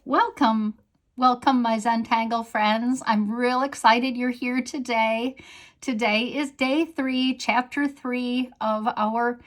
Welcome, welcome my Zentangle friends. I'm real excited you're here today. Today is day 3, chapter 3 of our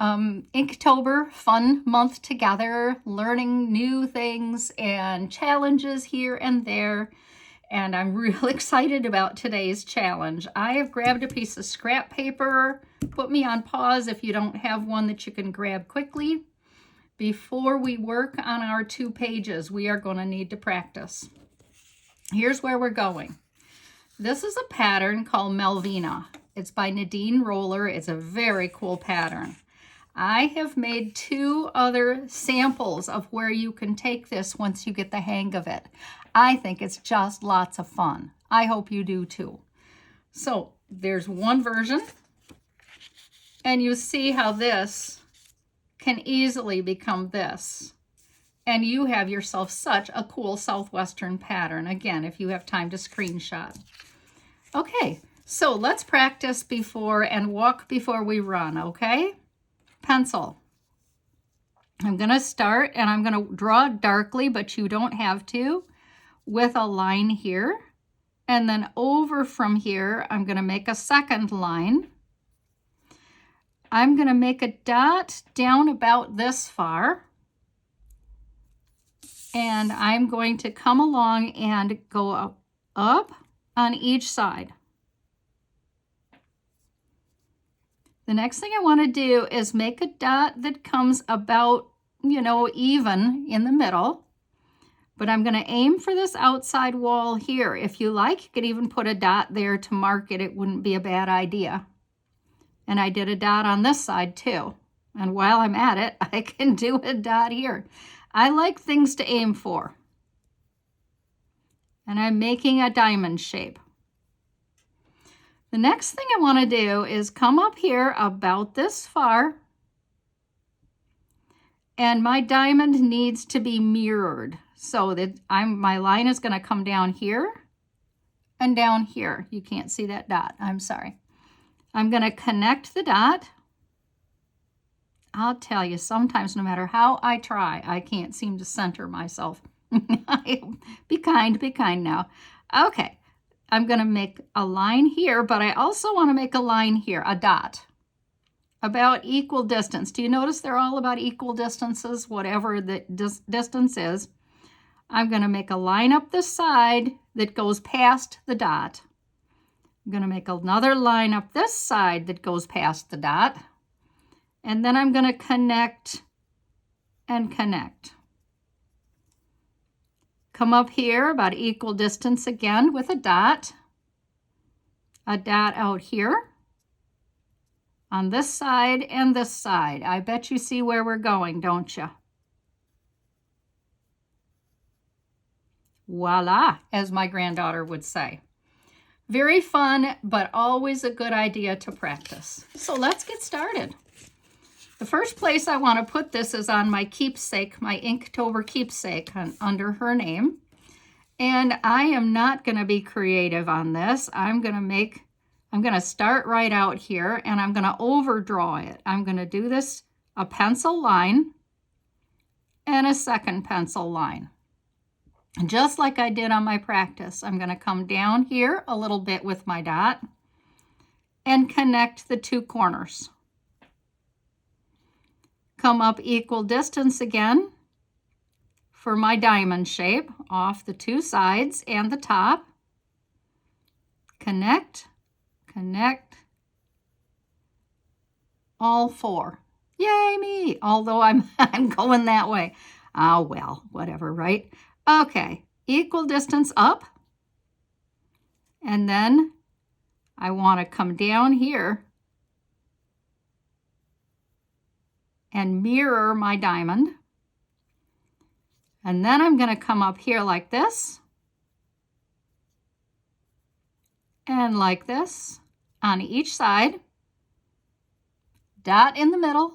Inktober fun month together, learning new things and challenges here and there. And I'm real excited about today's challenge. I have grabbed a piece of scrap paper. Put me on pause if you don't have one that you can grab quickly. Before we work on our 2 pages, we are going to need to practice. Here's where we're going. This is a pattern called Melvina. It's by Nadine Roller. It's a very cool pattern. I have made 2 other samples of where you can take this once you get the hang of it. I think it's just lots of fun. I hope you do too. So there's one version, and you see how this can easily become this. And you have yourself such a cool southwestern pattern. Again, if you have time to screenshot. Okay, so let's practice before and walk before we run, okay? Pencil. I'm gonna start and I'm gonna draw darkly, but you don't have to, with a line here. And then over from here, I'm gonna make a second line. I'm going to make a dot down about this far, and I'm going to come along and go up on each side. The next thing I want to do is make a dot that comes about, even in the middle, but I'm going to aim for this outside wall here. If you like, you could even put a dot there to mark it. It wouldn't be a bad idea. And I did a dot on this side too. And while I'm at it, I can do a dot here. I like things to aim for. And I'm making a diamond shape. The next thing I want to do is come up here about this far. And my diamond needs to be mirrored so that my line is going to come down here and down here. You can't see that dot. I'm sorry. I'm going to connect the dot. I'll tell you, sometimes no matter how I try, I can't seem to center myself. Be kind now. Okay, I'm going to make a line here, but I also want to make a line here, a dot, about equal distance. Do you notice they're all about equal distances, whatever the distance is? I'm going to make a line up this side that goes past the dot. I'm going to make another line up this side that goes past the dot. And then I'm going to connect and connect. Come up here about equal distance again with a dot out here on this side and this side. I bet you see where we're going, don't you? Voila, as my granddaughter would say. Very fun, but always a good idea to practice. So let's get started. The first place I want to put this is on my keepsake, my Inktober keepsake under her name. And I am not going to be creative on this. I'm going to start right out here and I'm going to overdraw it. I'm going to do this a pencil line and a second pencil line. Just like I did on my practice, I'm going to come down here a little bit with my dot and connect the 2 corners. Come up equal distance again for my diamond shape off the 2 sides and the top. Connect, connect, all 4. Yay me! Although I'm going that way. Oh well, whatever, right? Okay, equal distance up. And then I want to come down here and mirror my diamond. And then I'm going to come up here like this and like this on each side. Dot in the middle.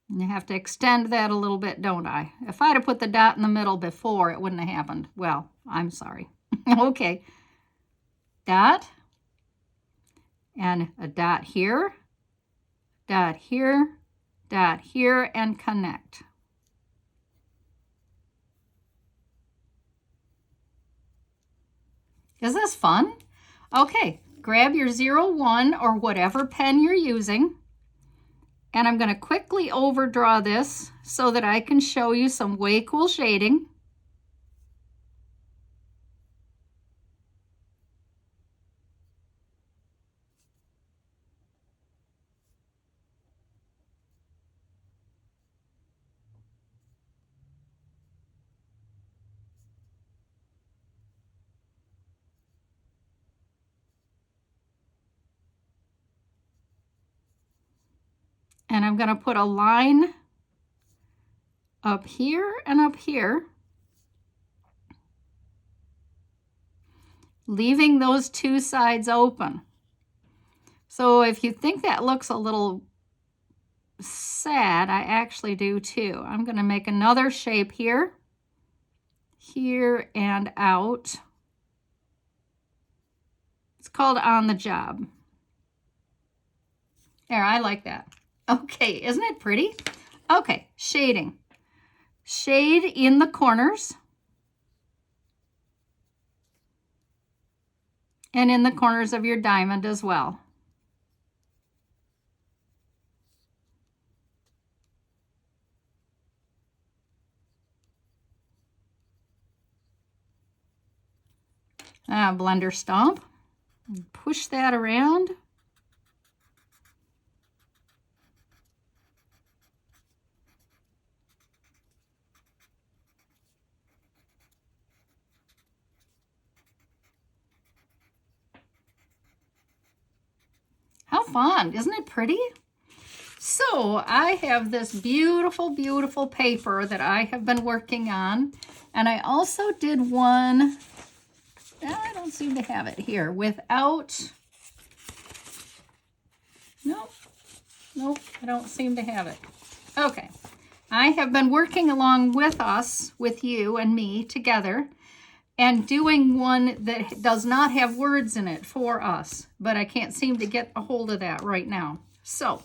You have to extend that a little bit, don't I? If I'd have put the dot in the middle before, it wouldn't have happened. Well, I'm sorry. Okay. Dot. And a dot here, and connect. Is this fun? Okay, grab your 01 or whatever pen you're using. And I'm going to quickly overdraw this so that I can show you some way cool shading. And I'm going to put a line up here and up here, leaving those two sides open. So if you think that looks a little sad, I actually do too. I'm going to make another shape here, here and out. It's called On the Job. There, I like that. Okay, isn't it pretty? Okay, shading. Shade in the corners and in the corners of your diamond as well. Blender stomp. Push that around. How fun, isn't it pretty? So I have this beautiful, beautiful paper that I have been working on. And I also did one, I don't seem to have it here, without, nope, I don't seem to have it. Okay, I have been working along with us, with you and me together, and doing one that does not have words in it for us, but I can't seem to get a hold of that right now. So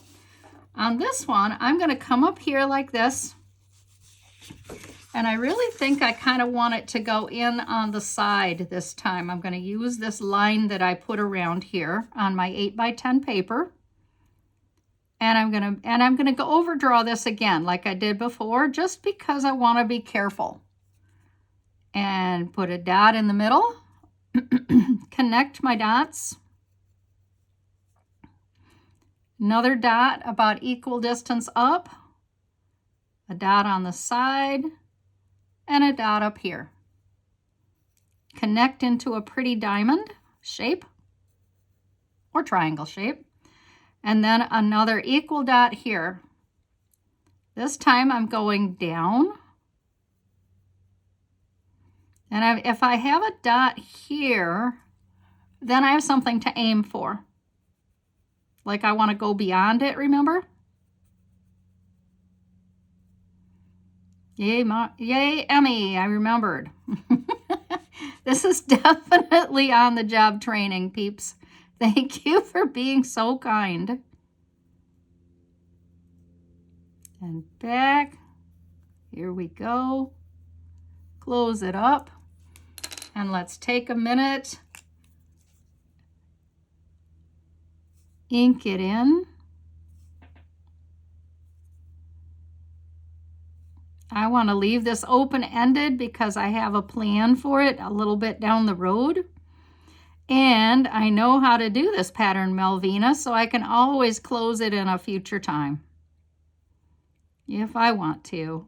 on this one, I'm going to come up here like this, and I really think I kind of want it to go in on the side this time. I'm going to use this line that I put around here on my 8x10 paper, and I'm going to go overdraw this again like I did before, just because I want to be careful. And put a dot in the middle, connect my dots, another dot about equal distance up, a dot on the side, and a dot up here. Connect into a pretty diamond shape or triangle shape, and then another equal dot here. This time I'm going down. And if I have a dot here, then I have something to aim for. Like I want to go beyond it, remember? Yay, yay, Emmy, I remembered. This is definitely on the job training, peeps. Thank you for being so kind. And back. Here we go. Close it up. And let's take a minute, ink it in. I want to leave this open-ended because I have a plan for it a little bit down the road. And I know how to do this pattern, Melvina, so I can always close it in a future time if I want to.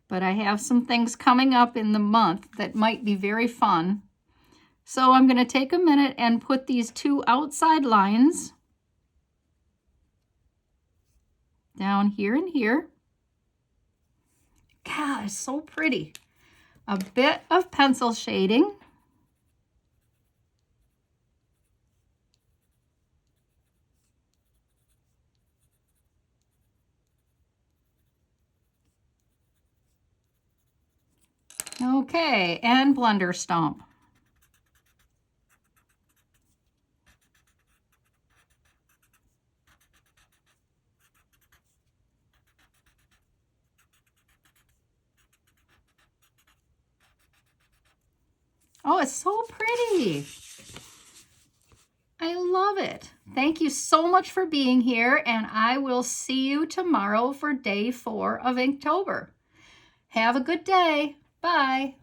But I have some things coming up in the month that might be very fun. So I'm going to take a minute and put these two outside lines down here and here. God, it's so pretty. A bit of pencil shading. Okay, and blender stomp. Oh, it's so pretty. I love it. Thank you so much for being here, and I will see you tomorrow for day 4 of Inktober. Have a good day. Bye.